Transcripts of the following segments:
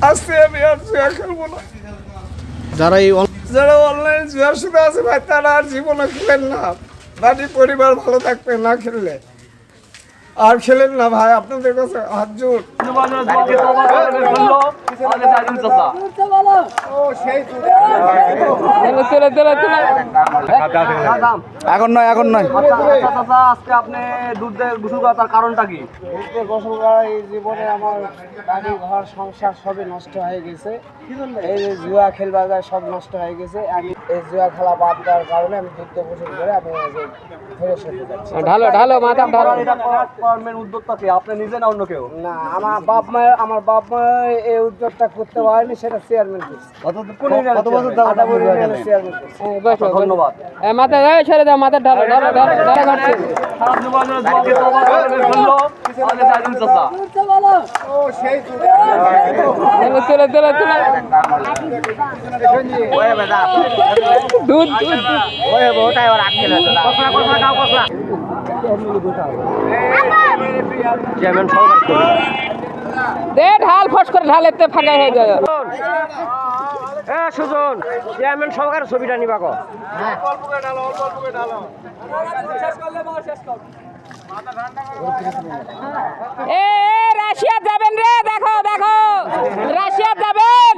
আজকে আমি আর জুয়া খেলবো না। যারা যারা অনলাইন জুয়ার সাথে আছে ভাই, তারা আর জীবনে খেলেন না। বাড়ির পরিবার ভালো থাকবে না খেললে। আর খেলেন না ভাই, আপনাদের কাছে হাত জোর। এখন নয় আজকে আপনি দুধ দিয়ে গোসল করার তার কারণটা কি? গোসল করা এই জীবনে আমার বাড়ি ঘর সংসার সবই নষ্ট হয়ে গেছে। এই যে জুয়া খেলবার যায় সব নষ্ট হয়ে গেছে। আমি এই জুয়া খেলা বাদ দেওয়ার কারণে আমি দুধ গোসল করে আমি ফেরত হতে যাচ্ছি। ঢালো মাথা ঢালো। এটা করার উদ্যোক্তা কি আপনি নিজে না অন্য কেউ? না, আমার বাপ মা এই উদ্যোগটা করতে পারেনি, সেটা চেয়ারম্যান করছে। কত বছর চেয়ারম্যান করছে। ধন্যবাদ। মাথা ছেড়ে দাও, মাথা ঢালো দুধ দে ঢাল, ফস করে ঢাল, এতে ফাঁকা হয়ে যায়। সুজন চেয়ারম্যান সহকার ছবিটা নিবা কো? এ রাশিয়া যাবেন রে, দেখো রাশিয়া যাবেন।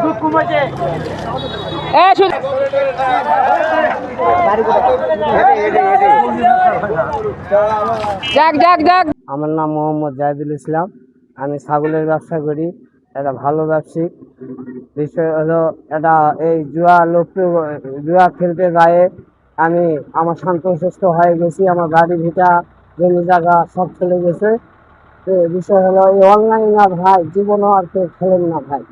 দুধ কমেছে। যাক আমার নাম মোহাম্মদ জাহিদুল ইসলাম। আমি ছাগলের ব্যবসা করি। এটা ভালো ব্যবসায়িক বিষয় হলো, এটা এই জুয়া খেলতে যায় আমি আমার শান্তশিষ্ট হয়ে গেছি। আমার গাড়ি ভিটা জমি জায়গা সব চলে গেছে। বিষয় হলো এই অনলাইন আর ভাই জীবনও আর কেউ খেলেন না ভাই,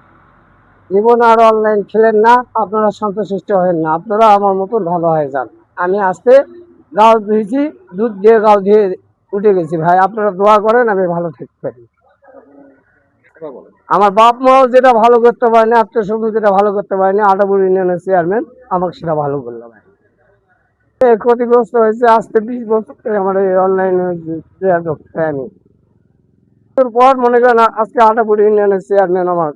জীবন আর অনলাইন খেলেন না। আপনারা শান্তশিষ্ট হবেন না, আপনারা আমার মতন ভালো হয়ে যান। আমি আজকে গাও ধুয়েছি, দুধ দিয়ে গাও ধুয়ে উঠে গেছি ভাই। আপনারা দোয়া করেন আমি ভালো থাকতে পারি। আমার বাপ মাও যেটা ভালো করতে পারেনি, আত্মীয় স্বজন যেটা ভালো করতে পারেনি, আটাপুর ইউনিয়নের চেয়ারম্যান আমাকে সেটা ভালো করলো ভাই। ক্ষতিগ্রস্ত হয়েছে আজকে 20 বছর আমার এই অনলাইন আমি পর মনে করেন আজকে আটাপুর ইউনিয়নের চেয়ারম্যান আমার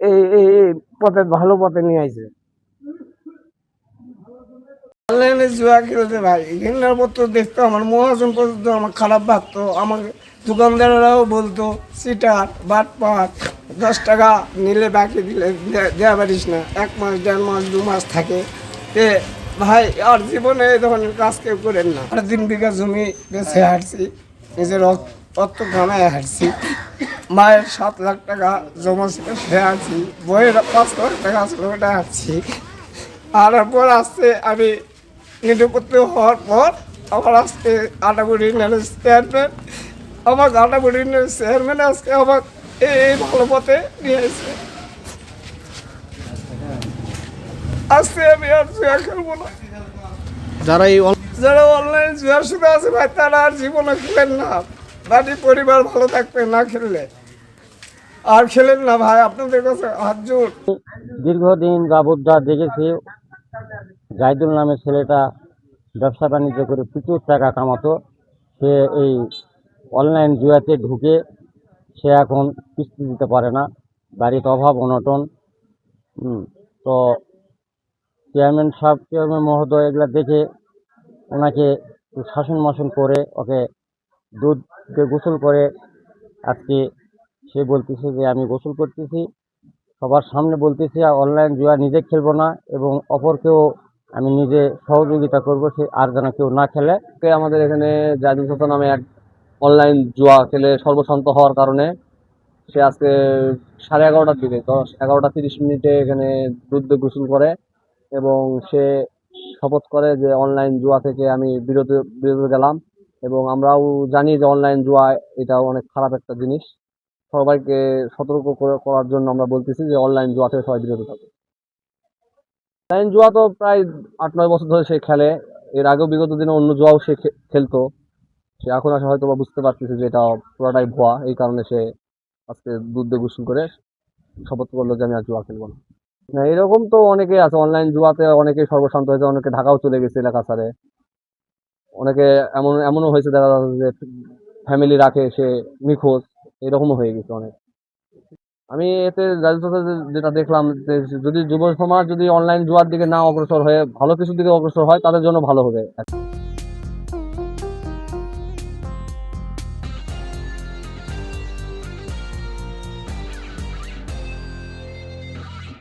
এই পথে ভালো পথে নিয়ে আসে। অনলাইনে জুয়া খেলতে ভাই ঘৃণার পত্র দেখতো, আমার মহাজন পর্যন্ত আমার খারাপ ভাবতো। আমার দোকানদাররাও বলতো সিটার বাটপাট, 10 টাকা নিলে বাকি দিলে দেওয়া পারিস না, 1 মাস 1.5 মাস 2 মাস থাকে। ভাই আর জীবনে এই ধরনের কাজ কেউ করেন না। 3 বিঘা জমি বেছে হাঁটছি, নিজের অর্থ কামায় হাঁটছি। মায়ের 7 লাখ টাকা জমা ছিল সে হাঁটছি, বইয়ের 5 লাখ টাকা ছিল ওটা হাঁটছি। আর পর আসছে আমি নিরপত্তি হওয়ার পর আমার আজকে আটাপুর ইউনিয়নের চেয়ারম্যান, আমার আটাপুর ইউনিয়নের চেয়ারম্যান আজকে আমার এই ভালো পথে নিয়ে এসেছে। আজকে আমি আর জুয়া খেলবো না। যারা অনলাইন জুয়ার সাথে আছে ভাই, তারা আর জীবনে খেলেন না। বাড়ির পরিবার ভালো থাকবে না খেললে। আর খেলেন না ভাই, আপনাদের কাছে হাত জোর। দীর্ঘদিন যাবৎ যা দেখেছি, জাহিদুল নামের ছেলেটা ব্যবসা বাণিজ্য করে প্রচুর টাকা কামাতো। সে এই অনলাইন জুয়াতে ঢুকে সে এখন কিস্তি দিতে পারে না, বাড়িতে অভাব অনটন। তো চেয়ারম্যান মহোদয় এগুলা দেখে ওনাকে শাসন মাসন করে ওকে দুধ দিয়ে গোসল করে আজকে সে বলতেছে যে আমি গোসল করতেছি, সবার সামনে বলতেছি অনলাইন জুয়া নিজে খেলবো না এবং অপরকেও আমি নিজে সহযোগিতা করবো, সে আর যেন কেউ না খেলে। আমাদের এখানে জাহিদুল চাচা নামে এক অনলাইন জুয়া খেলে সর্বশান্ত হওয়ার কারণে সে আজকে 11:30টার দিকে 11:30 এখানে দুধ দিয়ে গোসল করে এবং সে শপথ করে যে অনলাইন জুয়া থেকে আমি বিরত গেলাম। এবং আমরাও জানি যে অনলাইন জুয়া এটা অনেক খারাপ একটা জিনিস। সবাইকে সতর্ক করার জন্য আমরা বলতেছি যে অনলাইন জুয়া থেকে সবাই বিরত থাকবে। অনলাইন জুয়া তো প্রায় 8-9 বছর ধরে সে খেলে। এর আগেও বিগত দিনে অন্য জুয়াও সে খেলতো। সে এখন আসলে হয়তো বা বুঝতে পারতেছে যে এটা পুরোটাই ভুয়া, এই কারণে সে আজকে দুধ দিয়ে গোসল করে শপথ করলো যে আমি আর জুয়া খেলবো না। না এরকম তো অনেকেই আছে, অনলাইন জুয়াতে অনেকেই সর্বশান্ত হয়েছে, অনেকে ঢাকাও চলে গেছে এলাকা ছাড়ে। অনেকে এমনও হয়েছে, দেখা যাচ্ছে যে ফ্যামিলি রাখে সে নিখোঁজ, এরকমও হয়ে গেছে অনেক। আমি এতে রাজনীতিতে যেটা দেখলাম যে যদি যুব সমাজ যদি অনলাইন জুয়ার দিকে না অগ্রসর হয়ে ভালো কিছুর দিকে অগ্রসর হয় তাদের জন্য ভালো হবে।